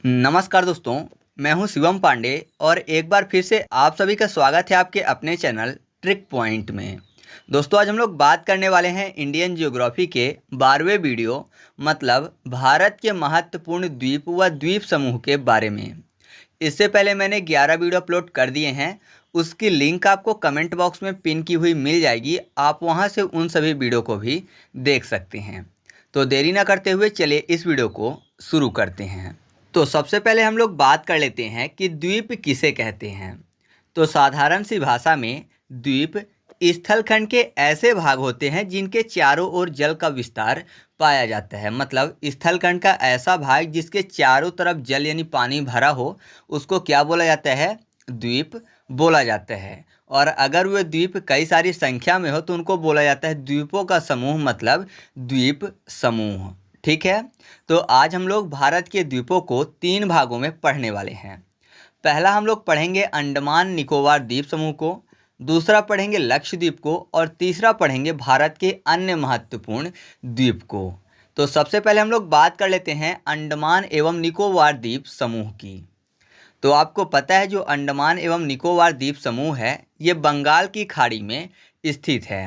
नमस्कार दोस्तों, मैं हूं शिवम पांडे और एक बार फिर से आप सभी का स्वागत है आपके अपने चैनल ट्रिक पॉइंट में। दोस्तों, आज हम लोग बात करने वाले हैं इंडियन ज्योग्राफी के 12वें वीडियो मतलब भारत के महत्वपूर्ण द्वीप व द्वीप समूह के बारे में। इससे पहले मैंने 11 वीडियो अपलोड कर दिए हैं, उसकी लिंक आपको कमेंट बॉक्स में पिन की हुई मिल जाएगी। आप वहां से उन सभी वीडियो को भी देख सकते हैं। तो देरी ना करते हुए चलिए इस वीडियो को शुरू करते हैं। तो सबसे पहले हम लोग बात कर लेते हैं कि द्वीप किसे कहते हैं। तो साधारण सी भाषा में द्वीप स्थलखंड के ऐसे भाग होते हैं जिनके चारों ओर जल का विस्तार पाया जाता है। मतलब स्थलखंड का ऐसा भाग जिसके चारों तरफ जल यानी पानी भरा हो, उसको क्या बोला जाता है? द्वीप बोला जाता है। और अगर वह द्वीप कई सारी संख्या में हो तो उनको बोला जाता है द्वीपों का समूह, मतलब द्वीप समूह। ठीक है, तो आज हम लोग भारत के द्वीपों को 3 भागों में पढ़ने वाले हैं। पहला हम लोग पढ़ेंगे अंडमान निकोबार द्वीप समूह को, दूसरा पढ़ेंगे लक्षद्वीप को और तीसरा पढ़ेंगे भारत के अन्य महत्वपूर्ण द्वीप को। तो सबसे पहले हम लोग बात कर लेते हैं अंडमान एवं निकोबार द्वीप समूह की। तो आपको पता है जो अंडमान एवं निकोबार द्वीप समूह है ये बंगाल की खाड़ी में स्थित है।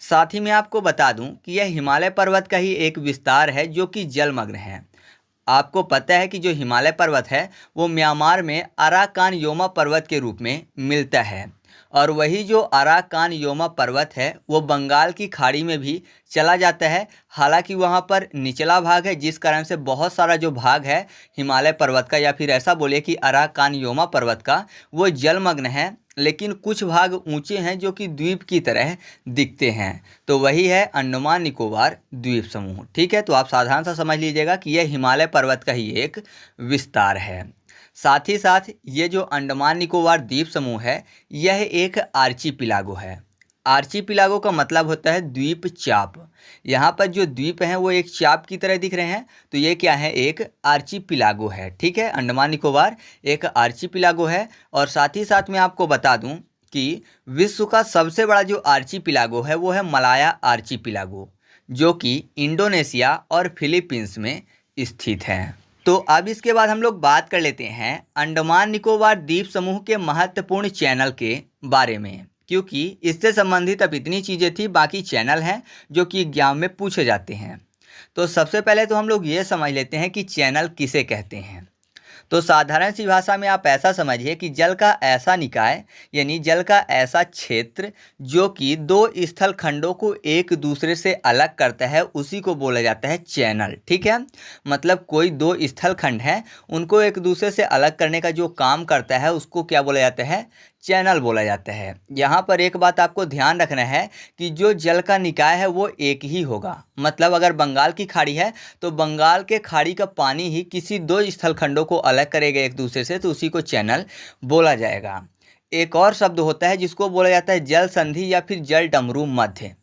साथ ही मैं आपको बता दूं कि यह हिमालय पर्वत का ही एक विस्तार है जो कि जलमग्न है। आपको पता है कि जो हिमालय पर्वत है वो म्यांमार में अराकान योमा पर्वत के रूप में मिलता है, और वही जो अराकान योमा पर्वत है वो बंगाल की खाड़ी में भी चला जाता है। हालांकि वहाँ पर निचला भाग है, जिस कारण से बहुत सारा जो भाग है हिमालय पर्वत का, या फिर ऐसा बोले कि अराकान योमा पर्वत का, वो जलमग्न है, लेकिन कुछ भाग ऊंचे हैं जो कि द्वीप की तरह दिखते हैं। तो वही है अंडमान निकोबार द्वीप समूह। ठीक है, तो आप साधारण सा समझ लीजिएगा कि यह हिमालय पर्वत का ही एक विस्तार है। साथ ही साथ ये जो अंडमान निकोबार द्वीप समूह है यह एक आर्चीपिलागो है। आर्चीपिलागो का मतलब होता है द्वीप चाप। यहाँ पर जो द्वीप हैं वो एक चाप की तरह दिख रहे हैं, तो ये क्या है? एक आर्चीपिलागो है। ठीक है, अंडमान निकोबार एक आर्चीपिलागो है। और साथ ही साथ मैं आपको बता दूं कि विश्व का सबसे बड़ा जो आर्चीपिलागो है वो है मलाया आर्चीपिलागो, जो कि इंडोनेशिया और फिलीपींस में स्थित है। तो अब इसके बाद हम लोग बात कर लेते हैं अंडमान निकोबार द्वीप समूह के महत्वपूर्ण चैनल के बारे में, क्योंकि इससे संबंधित अब इतनी चीज़ें थी, बाकी चैनल हैं जो कि एग्जाम में पूछे जाते हैं। तो सबसे पहले तो हम लोग ये समझ लेते हैं कि चैनल किसे कहते हैं। तो साधारण सी भाषा में आप ऐसा समझिए कि जल का ऐसा निकाय यानी जल का ऐसा क्षेत्र जो कि दो स्थल खंडों को एक दूसरे से अलग करता है, उसी को बोला जाता है चैनल। ठीक है, मतलब कोई दो स्थल खंड हैं, उनको एक दूसरे से अलग करने का जो काम करता है उसको क्या बोला जाता है? चैनल बोला जाता है। यहाँ पर एक बात आपको ध्यान रखना है कि जो जल का निकाय है वो एक ही होगा। मतलब अगर बंगाल की खाड़ी है तो बंगाल के खाड़ी का पानी ही किसी दो स्थल खंडों को अलग करेगा एक दूसरे से, तो उसी को चैनल बोला जाएगा। एक और शब्द होता है जिसको बोला जाता है जल संधि या फिर जल डमरू मध्य।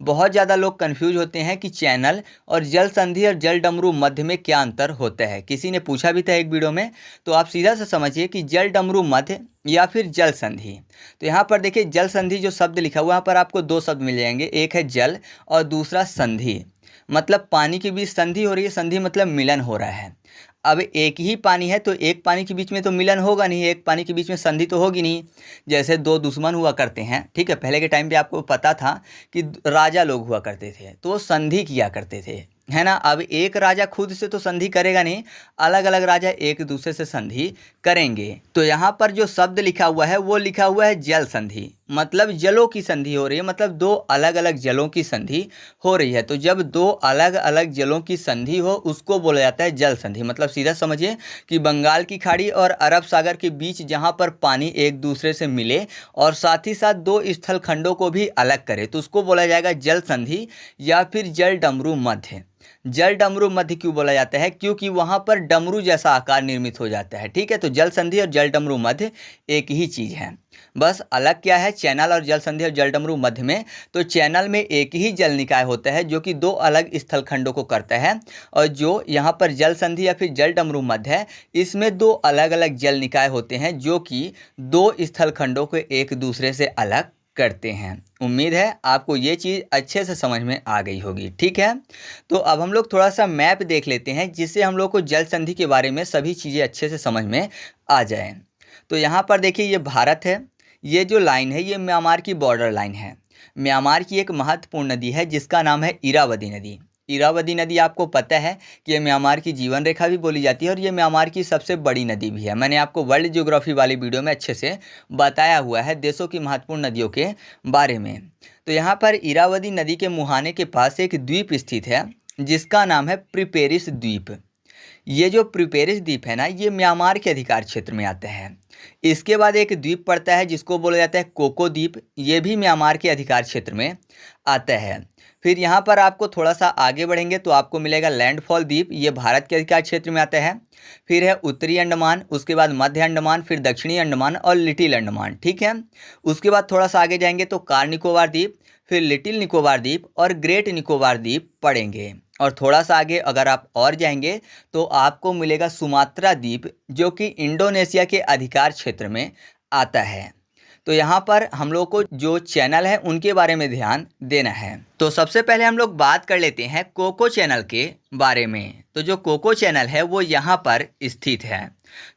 बहुत ज़्यादा लोग कंफ्यूज होते हैं कि चैनल और जल संधि और जल डमरू मध्य में क्या अंतर होता है। किसी ने पूछा भी था एक वीडियो में, तो आप सीधा से समझिए कि जल डमरू मध्य या फिर जल संधि। तो यहाँ पर देखिए जल संधि जो शब्द लिखा हुआ है, यहाँ पर आपको 2 शब्द मिल जाएंगे, एक है जल और दूसरा संधि। मतलब पानी के बीच संधि हो रही है, संधि मतलब मिलन हो रहा है। अब एक ही पानी है तो एक पानी के बीच में तो मिलन होगा नहीं, एक पानी के बीच में संधि तो होगी नहीं। जैसे 2 दुश्मन हुआ करते हैं, ठीक है, पहले के टाइम पे आपको पता था कि राजा लोग हुआ करते थे तो वो संधि किया करते थे, है ना। अब एक राजा खुद से तो संधि करेगा नहीं, अलग अलग राजा एक दूसरे से संधि करेंगे। तो यहाँ पर जो शब्द लिखा हुआ है वो लिखा हुआ है जल संधि, मतलब जलों की संधि हो रही है, मतलब 2 अलग अलग जलों की संधि हो रही है। तो जब 2 अलग अलग जलों की संधि हो उसको बोला जाता है जल संधि। मतलब सीधा समझिए कि बंगाल की खाड़ी और अरब सागर के बीच जहाँ पर पानी एक दूसरे से मिले और साथ ही साथ 2 स्थल खंडों को भी अलग करे तो उसको बोला जाएगा जल संधि या फिर जल डमरू मध्य। जल डमरू मध्य क्यों बोला जाता है? क्योंकि वहां पर डमरू जैसा आकार निर्मित हो जाता है। ठीक है, तो जल संधि और जल डमरू मध्य एक ही चीज है, बस अलग क्या है चैनल और जल संधि और जल डमरू मध्य में। तो चैनल में एक ही जल निकाय होता है जो कि 2 अलग स्थल खंडों को करता है, और जो यहाँ पर जल संधि या फिर जल डमरू मध्य है इसमें 2 अलग अलग जल निकाय होते हैं जो कि 2 स्थल खंडों को एक दूसरे से अलग करते हैं। उम्मीद है आपको ये चीज़ अच्छे से समझ में आ गई होगी। ठीक है, तो अब हम लोग थोड़ा सा मैप देख लेते हैं जिससे हम लोग को जल संधि के बारे में सभी चीज़ें अच्छे से समझ में आ जाए। तो यहाँ पर देखिए ये भारत है, ये जो लाइन है ये म्यांमार की बॉर्डर लाइन है। म्यांमार की एक महत्वपूर्ण नदी है जिसका नाम है इरावदी नदी। इरावदी नदी आपको पता है कि ये म्यांमार की जीवन रेखा भी बोली जाती है और ये म्यांमार की सबसे बड़ी नदी भी है। मैंने आपको वर्ल्ड ज्योग्राफी वाली वीडियो में अच्छे से बताया हुआ है देशों की महत्वपूर्ण नदियों के बारे में। तो यहाँ पर इरावदी नदी के मुहाने के पास एक द्वीप स्थित है जिसका नाम है प्रिपेरिस द्वीप। ये जो प्रिपेरिस द्वीप है ना, ये म्यांमार के अधिकार क्षेत्र में आता है। इसके बाद एक द्वीप पड़ता है जिसको बोला जाता है कोको द्वीप, ये भी म्यांमार के अधिकार क्षेत्र में आता है। फिर यहाँ पर आपको थोड़ा सा आगे बढ़ेंगे तो आपको मिलेगा लैंडफॉल द्वीप, ये भारत के अधिकार क्षेत्र में आता है। फिर है उत्तरी अंडमान, उसके बाद मध्य अंडमान, फिर दक्षिणी अंडमान और लिटिल अंडमान। ठीक है, उसके बाद थोड़ा सा आगे जाएंगे तो कार निकोबार द्वीप, फिर लिटिल निकोबार द्वीप और ग्रेट निकोबार द्वीप पड़ेंगे। और थोड़ा सा आगे अगर आप और जाएंगे तो आपको मिलेगा सुमात्रा द्वीप जो कि इंडोनेशिया के अधिकार क्षेत्र में आता है। तो यहाँ पर हम लोग को जो चैनल है उनके बारे में ध्यान देना है। तो सबसे पहले हम लोग बात कर लेते हैं कोको चैनल के बारे में। तो जो कोको चैनल है वो यहाँ पर स्थित है।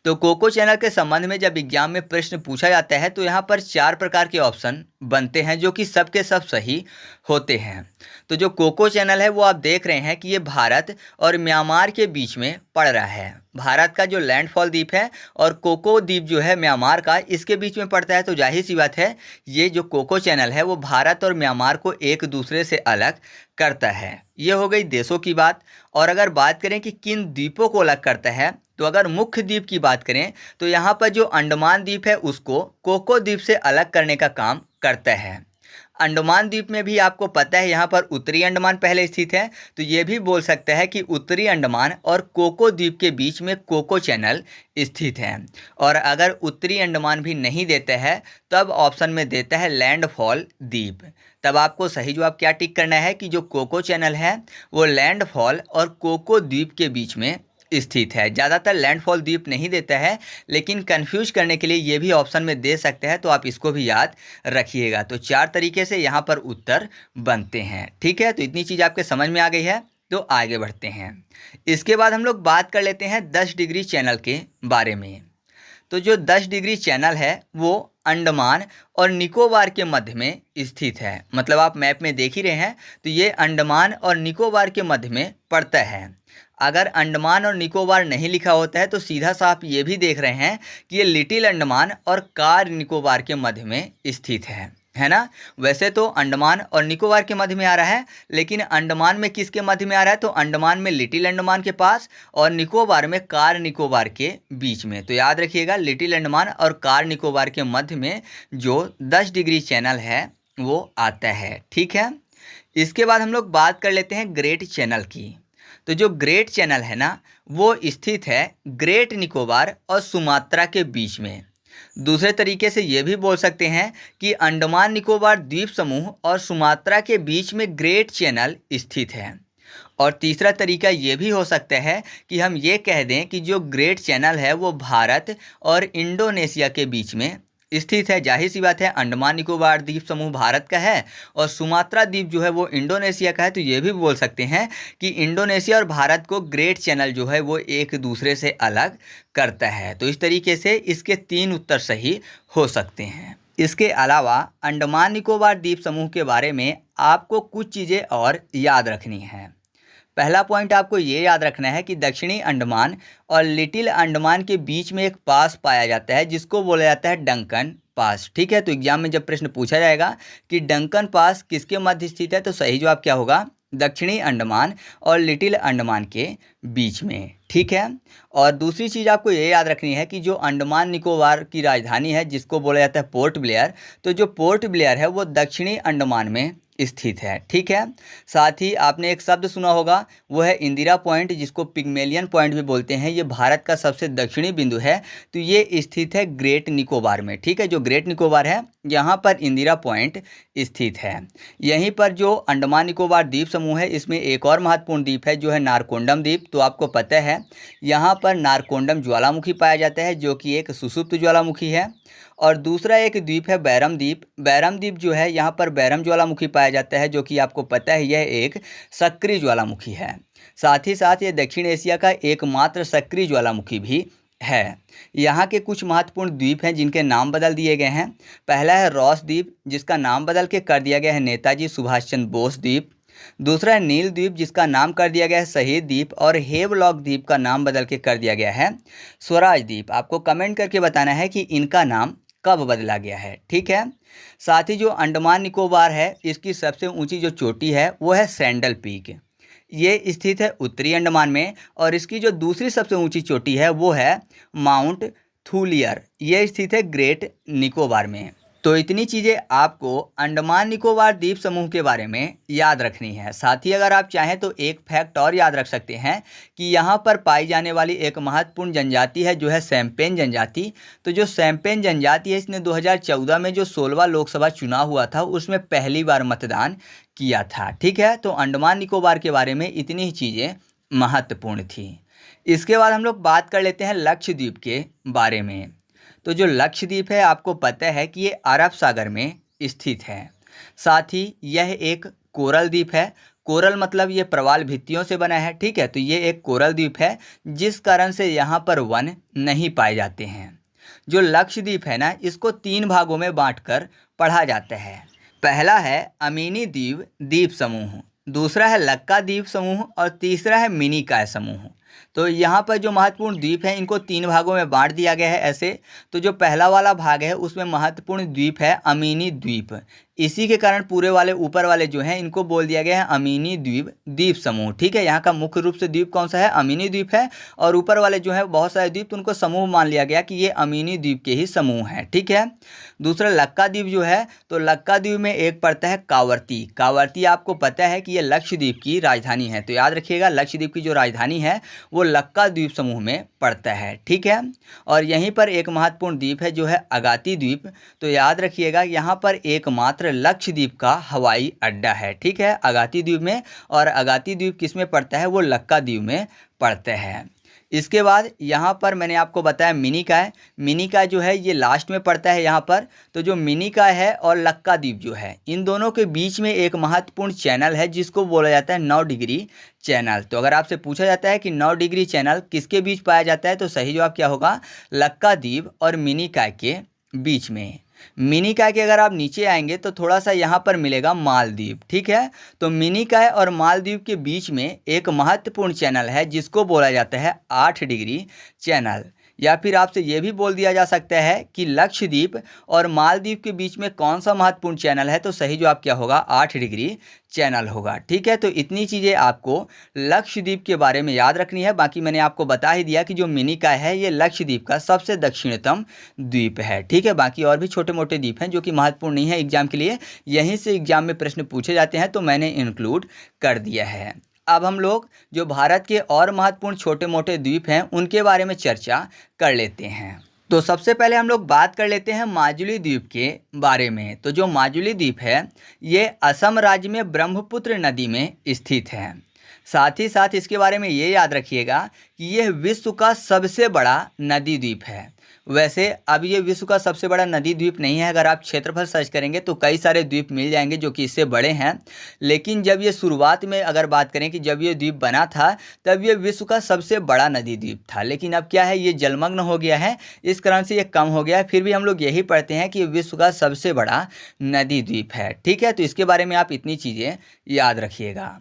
तो कोको चैनल के संबंध में जब एग्जाम में प्रश्न पूछा जाता है तो यहाँ पर 4 प्रकार के ऑप्शन बनते हैं जो कि सब के सब सही होते हैं। तो जो कोको चैनल है वो आप देख रहे हैं कि ये भारत और म्यांमार के बीच में पड़ रहा है। भारत का जो लैंडफॉल द्वीप है और कोको द्वीप जो है म्यांमार का, इसके बीच में पड़ता है। तो जाहिर सी बात है ये जो कोको चैनल है वो भारत और म्यांमार को एक दूसरे से अलग करता है। ये हो गई देशों की बात। और अगर बात करें कि किन द्वीपों को अलग करता है, तो अगर मुख्य द्वीप की बात करें तो यहाँ पर जो अंडमान द्वीप है उसको कोको द्वीप से अलग करने का काम करता है। अंडमान द्वीप में भी आपको पता है यहाँ पर उत्तरी अंडमान पहले स्थित है, तो ये भी बोल सकता है कि उत्तरी अंडमान और कोको द्वीप के बीच में कोको चैनल स्थित है। और अगर उत्तरी अंडमान भी नहीं देता है तब ऑप्शन में देता है लैंडफॉल द्वीप। तब आपको सही जवाब क्या टिक करना है कि जो कोको चैनल है वो लैंडफॉल और कोको द्वीप के बीच में स्थित है। ज़्यादातर लैंडफॉल द्वीप नहीं देता है, लेकिन कंफ्यूज करने के लिए ये भी ऑप्शन में दे सकते हैं, तो आप इसको भी याद रखिएगा। तो 4 तरीके से यहाँ पर उत्तर बनते हैं। ठीक है, तो इतनी चीज़ आपके समझ में आ गई है। तो आगे बढ़ते हैं। इसके बाद हम लोग बात कर लेते हैं 10 डिग्री चैनल के बारे में। तो जो 10 डिग्री चैनल है वो अंडमान और निकोबार के मध्य में स्थित है। मतलब आप मैप में देख ही रहे हैं, तो ये अंडमान और निकोबार के मध्य में पड़ता है। अगर अंडमान और निकोबार नहीं लिखा होता है तो सीधा सा आप ये भी देख रहे हैं कि ये लिटिल अंडमान और कार निकोबार के मध्य में स्थित है ना। वैसे तो अंडमान और निकोबार के मध्य में आ रहा है, लेकिन अंडमान में किसके मध्य में आ रहा है, तो अंडमान में लिटिल अंडमान के पास और निकोबार में कार निकोबार के बीच में। तो याद रखिएगा लिटिल अंडमान और कार निकोबार के मध्य में जो 10 डिग्री चैनल है वो आता है। ठीक है, इसके बाद हम लोग बात कर लेते हैं ग्रेट चैनल की। तो जो ग्रेट चैनल है ना वो स्थित है ग्रेट निकोबार और सुमात्रा के बीच में। दूसरे तरीके से ये भी बोल सकते हैं कि अंडमान निकोबार द्वीप समूह और सुमात्रा के बीच में ग्रेट चैनल स्थित है। और तीसरा तरीका ये भी हो सकता है कि हम ये कह दें कि जो ग्रेट चैनल है वो भारत और इंडोनेशिया के बीच में स्थित है। जाहिर सी बात है अंडमान निकोबार द्वीप समूह भारत का है और सुमात्रा द्वीप जो है वो इंडोनेशिया का है। तो ये भी बोल सकते हैं कि इंडोनेशिया और भारत को ग्रेट चैनल जो है वो एक दूसरे से अलग करता है। तो इस तरीके से इसके 3 उत्तर सही हो सकते हैं। इसके अलावा अंडमान निकोबार द्वीप समूह के बारे में आपको कुछ चीज़ें और याद रखनी हैं। पहला पॉइंट आपको ये याद रखना है कि दक्षिणी अंडमान और लिटिल अंडमान के बीच में एक पास पाया जाता है जिसको बोला जाता है डंकन पास। ठीक है, तो एग्जाम में जब प्रश्न पूछा जाएगा कि डंकन पास किसके मध्य स्थित है, तो सही जवाब क्या होगा, दक्षिणी अंडमान और लिटिल अंडमान के बीच में। ठीक है, और दूसरी चीज़ आपको ये याद रखनी है कि जो अंडमान निकोबार की राजधानी है जिसको बोला जाता है पोर्ट ब्लेयर, तो जो पोर्ट ब्लेयर है वो दक्षिणी अंडमान में स्थित है। ठीक है, साथ ही आपने एक शब्द सुना होगा वो है इंदिरा पॉइंट, जिसको पिग्मेलियन पॉइंट भी बोलते हैं। ये भारत का सबसे दक्षिणी बिंदु है, तो ये स्थित है ग्रेट निकोबार में। ठीक है, जो ग्रेट निकोबार है यहाँ पर इंदिरा पॉइंट स्थित है। यहीं पर जो अंडमान निकोबार द्वीप समूह है इसमें एक और महत्वपूर्ण द्वीप है जो है नारकोंडम द्वीप। तो आपको पता है यहाँ पर नारकोंडम ज्वालामुखी पाया जाता है जो कि एक सुषुप्त ज्वालामुखी है। और दूसरा एक द्वीप है बैरम द्वीप। बैरम द्वीप जो है यहाँ पर बैरम ज्वालामुखी पाया जाता है जो कि आपको पता है यह एक सक्रिय ज्वालामुखी है। साथ ही साथ ये दक्षिण एशिया का एकमात्र सक्रिय ज्वालामुखी भी है। यहाँ के कुछ महत्वपूर्ण द्वीप हैं जिनके नाम बदल दिए गए हैं। पहला है रॉस द्वीप जिसका नाम बदल के कर दिया गया है नेताजी सुभाष चंद्र बोस द्वीप। दूसरा है नील द्वीप जिसका नाम कर दिया गया है शहीद द्वीप। और हेवलॉक द्वीप का नाम बदल के कर दिया गया है स्वराज द्वीप। आपको कमेंट करके बताना है कि इनका नाम कब बदला गया है, ठीक है। साथ ही जो अंडमान निकोबार है इसकी सबसे ऊंची जो चोटी है वो है सैंडल पीक। ये स्थित है उत्तरी अंडमान में। और इसकी जो दूसरी सबसे ऊंची चोटी है वो है माउंट थूलियर, ये स्थित है ग्रेट निकोबार में। तो इतनी चीज़ें आपको अंडमान निकोबार द्वीप समूह के बारे में याद रखनी है। साथ ही अगर आप चाहें तो एक फैक्ट और याद रख सकते हैं कि यहाँ पर पाई जाने वाली एक महत्वपूर्ण जनजाति है जो है सैम्पेन जनजाति। तो जो सैम्पेन जनजाति है इसने 2014 में जो 16वां लोकसभा चुनाव हुआ था उसमें पहली बार मतदान किया था, ठीक है। तो अंडमान निकोबार के बारे में इतनी ही चीज़ें महत्वपूर्ण थी। इसके बाद हम लोग बात कर लेते हैं लक्षद्वीप के बारे में। तो जो लक्षद्वीप है आपको पता है कि ये अरब सागर में स्थित है। साथ ही यह एक कोरल द्वीप है। कोरल मतलब ये प्रवाल भित्तियों से बना है, ठीक है। तो ये एक कोरल द्वीप है जिस कारण से यहाँ पर वन नहीं पाए जाते हैं। जो लक्षद्वीप है ना इसको 3 भागों में बांटकर पढ़ा जाता है। पहला है अमीनी द्वीप द्वीप समूह, दूसरा है लक्का द्वीप समूह और तीसरा है मिनिकॉय समूह। तो यहाँ पर जो महत्वपूर्ण द्वीप हैं इनको 3 भागों में बांट दिया गया है ऐसे। तो जो पहला वाला भाग है उसमें महत्वपूर्ण द्वीप है अमीनी द्वीप। इसी के कारण पूरे वाले ऊपर वाले जो हैं इनको बोल दिया गया है अमीनी द्वीप द्वीप समूह, ठीक है। यहाँ का मुख्य रूप से द्वीप कौन सा है, अमीनी द्वीप है। और ऊपर वाले जो है बहुत सारे द्वीप तो उनको समूह मान लिया गया कि ये अमीनी द्वीप के ही समूह हैं, ठीक है। दूसरा लक्का द्वीप जो है तो लक्का द्वीप में एक पड़ता है कावर्ती। कावर्ती आपको पता है कि ये लक्षद्वीप की राजधानी है। तो याद रखिएगा लक्षद्वीप की जो राजधानी है वो लक्का द्वीप समूह में पड़ता है, ठीक है। और यहीं पर एक महत्वपूर्ण द्वीप है जो है अगाती द्वीप। तो याद रखिएगा यहाँ पर एकमात्र लक्षद्वीप का हवाई अड्डा है, ठीक है, अगाती द्वीप में। और अगाती द्वीप किस में पड़ता है, वो लक्का द्वीप में पड़ता है। इसके बाद यहाँ पर मैंने आपको बताया मिनिकॉय। मिनिकॉय जो है ये लास्ट में पड़ता है यहाँ पर। तो जो मिनिकॉय है और लक्का द्वीप जो है इन दोनों के बीच में एक महत्वपूर्ण चैनल है जिसको बोला जाता है 9 डिग्री चैनल। तो अगर आपसे पूछा जाता है कि 9 डिग्री चैनल किसके बीच पाया जाता है तो सही जवाब क्या होगा, लक्का द्वीप और मिनिकॉय के बीच में। मिनिकॉय के अगर आप नीचे आएंगे तो थोड़ा सा यहाँ पर मिलेगा मालदीव, ठीक है। तो मिनिकॉय और मालदीव के बीच में एक महत्वपूर्ण चैनल है जिसको बोला जाता है 8 डिग्री चैनल। या फिर आपसे ये भी बोल दिया जा सकता है कि लक्षद्वीप और मालदीव के बीच में कौन सा महत्वपूर्ण चैनल है तो सही जवाब क्या होगा, 8 डिग्री चैनल होगा, ठीक है। तो इतनी चीज़ें आपको लक्षद्वीप के बारे में याद रखनी है। बाकी मैंने आपको बता ही दिया कि जो मिनिकॉय है ये लक्षद्वीप का सबसे दक्षिणतम द्वीप है, ठीक है। बाकी और भी छोटे मोटे द्वीप हैं जो कि महत्वपूर्ण नहीं है एग्जाम के लिए, यहीं से एग्जाम में प्रश्न पूछे जाते हैं तो मैंने इंक्लूड कर दिया है। अब हम लोग जो भारत के और महत्वपूर्ण छोटे मोटे द्वीप हैं उनके बारे में चर्चा कर लेते हैं। तो सबसे पहले हम लोग बात कर लेते हैं माजुली द्वीप के बारे में। तो जो माजुली द्वीप है ये असम राज्य में ब्रह्मपुत्र नदी में स्थित है। साथ ही साथ इसके बारे में ये याद रखिएगा कि यह विश्व का सबसे बड़ा नदी द्वीप है। वैसे अब ये विश्व का सबसे बड़ा नदी द्वीप नहीं है, अगर आप क्षेत्रफल सर्च करेंगे तो कई सारे द्वीप मिल जाएंगे जो कि इससे बड़े हैं। लेकिन जब ये शुरुआत में अगर बात करें कि जब ये द्वीप बना था तब ये विश्व का सबसे बड़ा नदी द्वीप था। लेकिन अब क्या है, ये जलमग्न हो गया है, इस कारण से ये कम हो गया है। फिर भी हम लोग यही पढ़ते हैं कि ये विश्व का सबसे बड़ा नदी द्वीप है, ठीक है। तो इसके बारे में आप इतनी चीज़ें याद रखिएगा।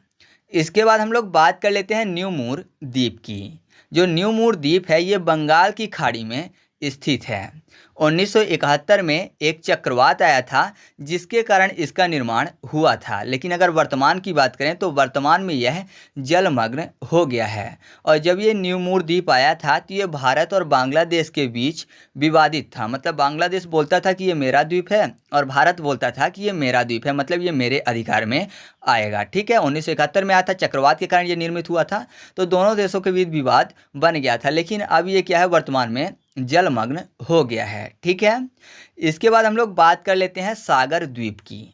इसके बाद हम लोग बात कर लेते हैं न्यू मूर द्वीप की। जो न्यू मूर द्वीप है ये बंगाल की खाड़ी में स्थित है। 1971 में एक चक्रवात आया था जिसके कारण इसका निर्माण हुआ था। लेकिन अगर वर्तमान की बात करें तो वर्तमान में यह जलमग्न हो गया है। और जब ये न्यू मूर द्वीप आया था तो ये भारत और बांग्लादेश के बीच विवादित था। मतलब बांग्लादेश बोलता था कि ये मेरा द्वीप है और भारत बोलता था कि ये मेरा द्वीप है, मतलब ये मेरे अधिकार में आएगा, ठीक है। 1971 में आया था, चक्रवात के कारण ये निर्मित हुआ था। तो दोनों देशों के बीच विवाद बन गया था। लेकिन अब ये क्या है, वर्तमान में जलमग्न हो गया है, ठीक है। इसके बाद हम लोग बात कर लेते हैं सागर द्वीप की।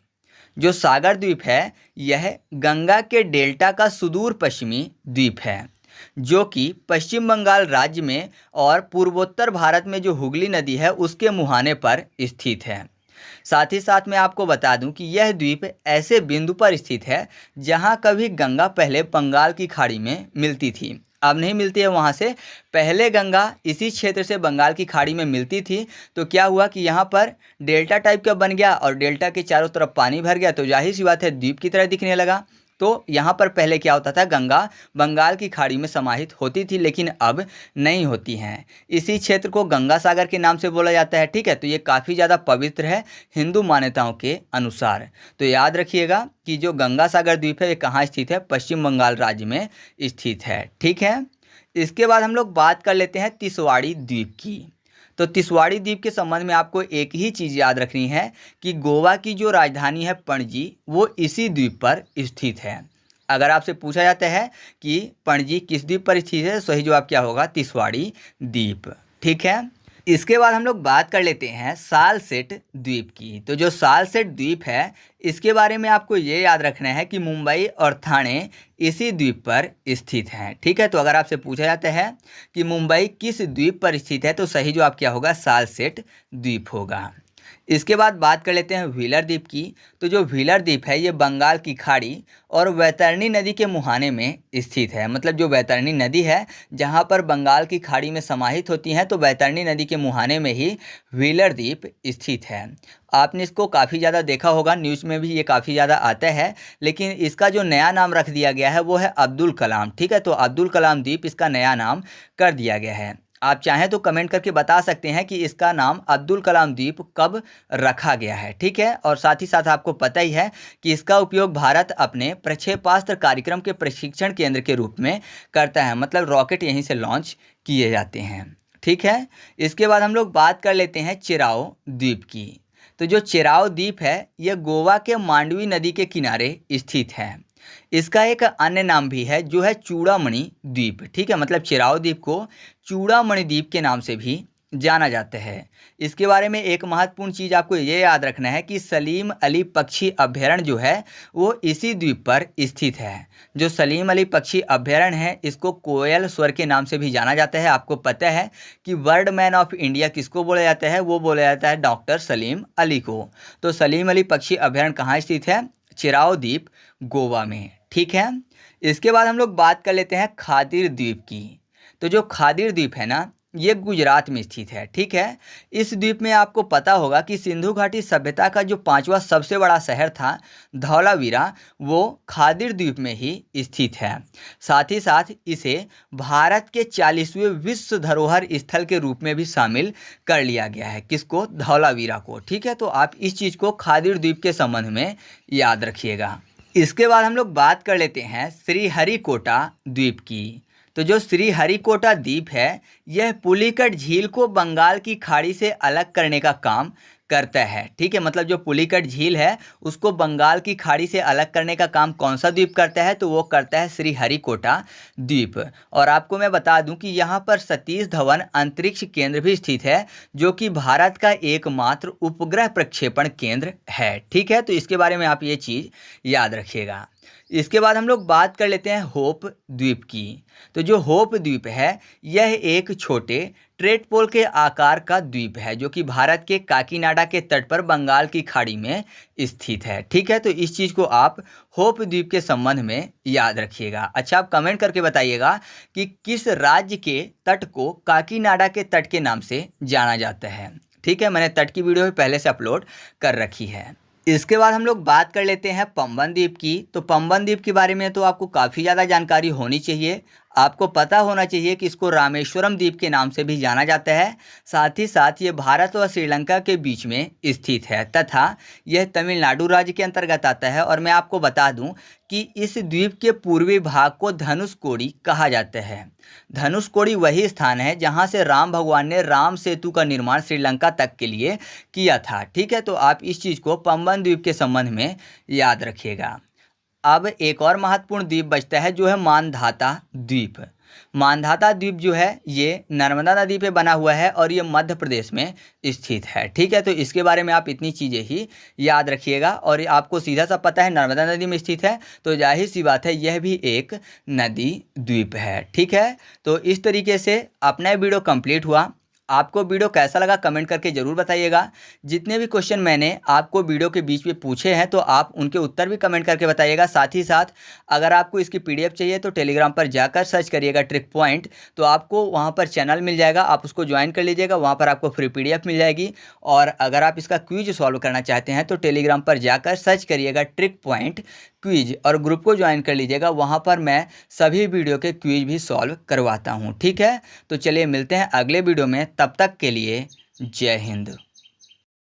जो सागर द्वीप है यह गंगा के डेल्टा का सुदूर पश्चिमी द्वीप है। जो कि पश्चिम बंगाल राज्य में और पूर्वोत्तर भारत में जो हुगली नदी है उसके मुहाने पर स्थित है। साथ ही साथ मैं आपको बता दूं कि यह द्वीप ऐसे बिंदु पर स्थित है जहां कभी गंगा पहले बंगाल की खाड़ी में मिलती थी, अब नहीं मिलती है वहां से। पहले गंगा इसी क्षेत्र से बंगाल की खाड़ी में मिलती थी। तो क्या हुआ कि यहाँ पर डेल्टा टाइप का बन गया और डेल्टा के चारों तरफ पानी भर गया, तो जाहिर सी बात है द्वीप की तरह दिखने लगा। तो यहाँ पर पहले क्या होता था, गंगा बंगाल की खाड़ी में समाहित होती थी, लेकिन अब नहीं होती हैं। इसी क्षेत्र को गंगा सागर के नाम से बोला जाता है। ठीक है, तो ये काफ़ी ज़्यादा पवित्र है हिंदू मान्यताओं के अनुसार। तो याद रखिएगा कि जो गंगा सागर द्वीप है ये कहाँ स्थित है, पश्चिम बंगाल राज्य में स्थित है। ठीक है, इसके बाद हम लोग बात कर लेते हैं तिसवाड़ी द्वीप की। तो तिसवाड़ी द्वीप के संबंध में आपको एक ही चीज़ याद रखनी है कि गोवा की जो राजधानी है पणजी, वो इसी द्वीप पर स्थित है। अगर आपसे पूछा जाता है कि पणजी किस द्वीप पर स्थित है, तो सही जवाब क्या होगा, तिसवाड़ी द्वीप। ठीक है, इसके बाद हम लोग बात कर लेते हैं सालसेट द्वीप की। तो जो सालसेट द्वीप है इसके बारे में आपको ये याद रखना है कि मुंबई और ठाणे इसी द्वीप पर स्थित हैं। ठीक है, तो अगर आपसे पूछा जाता है कि मुंबई किस द्वीप पर स्थित है, तो सही जवाब क्या होगा, सालसेट द्वीप होगा। इसके बाद बात कर लेते हैं व्हीलर द्वीप की। तो जो व्हीलर द्वीप है ये बंगाल की खाड़ी और वैतरणी नदी के मुहाने में स्थित है। मतलब जो वैतरणी नदी है जहाँ पर बंगाल की खाड़ी में समाहित होती हैं, तो वैतरणी नदी के मुहाने में ही व्हीलर द्वीप स्थित है। आपने इसको काफ़ी ज़्यादा देखा होगा, न्यूज़ में भी ये काफ़ी ज़्यादा आता है, लेकिन इसका जो नया नाम रख दिया गया है वो है अब्दुल कलाम। ठीक है, तो अब्दुल कलाम द्वीप इसका नया नाम कर दिया गया है। आप चाहें तो कमेंट करके बता सकते हैं कि इसका नाम अब्दुल कलाम द्वीप कब रखा गया है। ठीक है, और साथ ही साथ आपको पता ही है कि इसका उपयोग भारत अपने प्रक्षेपास्त्र कार्यक्रम के प्रशिक्षण केंद्र के रूप में करता है। मतलब रॉकेट यहीं से लॉन्च किए जाते हैं। ठीक है, इसके बाद हम लोग बात कर लेते हैं चिराओ द्वीप की। तो जो चिराओ द्वीप है यह गोवा के मांडवी नदी के किनारे स्थित है। इसका एक अन्य नाम भी है जो है चूड़ामणि द्वीप। ठीक है, मतलब चिराओ द्वीप को चूड़ामणि द्वीप के नाम से भी जाना जाता है। इसके बारे में एक महत्वपूर्ण चीज़ आपको ये याद रखना है कि सलीम अली पक्षी अभ्यारण्य जो है वो इसी द्वीप पर स्थित है। जो सलीम अली पक्षी अभ्यारण्य है इसको कोयल स्वर के नाम से भी जाना जाता है। आपको पता है कि बर्ड मैन ऑफ इंडिया किसको बोला जाता है, वो बोला जाता है डॉक्टर सलीम अली को। तो सलीम अली पक्षी अभ्यारण्य कहाँ स्थित है, चिराओ द्वीप गोवा में। ठीक है, इसके बाद हम लोग बात कर लेते हैं खादिर द्वीप की। तो जो खादिर द्वीप है ना ये गुजरात में स्थित है। ठीक है, इस द्वीप में आपको पता होगा कि सिंधु घाटी सभ्यता का जो 5वां सबसे बड़ा शहर था धौलावीरा, वो खादिर द्वीप में ही स्थित है। साथ ही साथ इसे भारत के 40वें विश्व धरोहर स्थल के रूप में भी शामिल कर लिया गया है। किसको, धौलावीरा को। ठीक है, तो आप इस चीज़ को खादिर द्वीप के संबंध में याद रखिएगा। इसके बाद हम लोग बात कर लेते हैं श्रीहरिकोटा द्वीप की। तो जो श्रीहरिकोटा द्वीप है यह पुलिकट झील को बंगाल की खाड़ी से अलग करने का काम करता है। ठीक है, मतलब जो पुलिकट झील है उसको बंगाल की खाड़ी से अलग करने का काम कौन सा द्वीप करता है, तो वो करता है श्रीहरिकोटा द्वीप। और आपको मैं बता दूं कि यहाँ पर सतीश धवन अंतरिक्ष केंद्र भी स्थित है जो कि भारत का एकमात्र उपग्रह प्रक्षेपण केंद्र है। ठीक है, तो इसके बारे में आप ये चीज़ याद रखिएगा। इसके बाद हम लोग बात कर लेते हैं होप द्वीप की। तो जो होप द्वीप है यह एक छोटे ट्रेडपोल के आकार का द्वीप है जो कि भारत के काकीनाडा के तट पर बंगाल की खाड़ी में स्थित है। ठीक है, तो इस चीज़ को आप होप द्वीप के संबंध में याद रखिएगा। अच्छा, आप कमेंट करके बताइएगा कि किस राज्य के तट को काकीनाडा के तट के नाम से जाना जाता है। ठीक है, मैंने तट की वीडियो भी पहले से अपलोड कर रखी है। इसके बाद हम लोग बात कर लेते हैं पंबन द्वीप की। तो पंबन द्वीप के बारे में तो आपको काफ़ी ज़्यादा जानकारी होनी चाहिए। आपको पता होना चाहिए कि इसको रामेश्वरम द्वीप के नाम से भी जाना जाता है। साथ ही साथ ये भारत और श्रीलंका के बीच में स्थित है तथा यह तमिलनाडु राज्य के अंतर्गत आता है। और मैं आपको बता दूं कि इस द्वीप के पूर्वी भाग को धनुषकोडी कहा जाता है। धनुषकोडी वही स्थान है जहां से राम भगवान ने राम सेतु का निर्माण श्रीलंका तक के लिए किया था। ठीक है, तो आप इस चीज़ को पंबन द्वीप के संबंध में याद रखिएगा। अब एक और महत्वपूर्ण द्वीप बचता है जो है मानधाता द्वीप। मांधाता द्वीप जो है ये नर्मदा नदी पे बना हुआ है और ये मध्य प्रदेश में स्थित है। ठीक है, तो इसके बारे में आप इतनी चीज़ें ही याद रखिएगा। और आपको सीधा सा पता है नर्मदा नदी में स्थित है, तो जाहिर सी बात है यह भी एक नदी द्वीप है। ठीक है, तो इस तरीके से अपना वीडियो कंप्लीट हुआ। आपको वीडियो कैसा लगा कमेंट करके ज़रूर बताइएगा। जितने भी क्वेश्चन मैंने आपको वीडियो के बीच में पूछे हैं तो आप उनके उत्तर भी कमेंट करके बताइएगा। साथ ही साथ अगर आपको इसकी पीडीएफ चाहिए तो टेलीग्राम पर जाकर सर्च करिएगा ट्रिक पॉइंट, तो आपको वहां पर चैनल मिल जाएगा, आप उसको ज्वाइन कर लीजिएगा। वहां पर आपको फ्री पीडीएफ मिल जाएगी। और अगर आप इसका क्विज सॉल्व करना चाहते हैं तो टेलीग्राम पर जाकर सर्च करिएगा ट्रिक पॉइंट क्विज और ग्रुप को ज्वाइन कर लीजिएगा। वहाँ पर मैं सभी वीडियो के क्विज भी सॉल्व करवाता हूँ। ठीक है, तो चलिए मिलते हैं अगले वीडियो में, तब तक के लिए जय हिंद।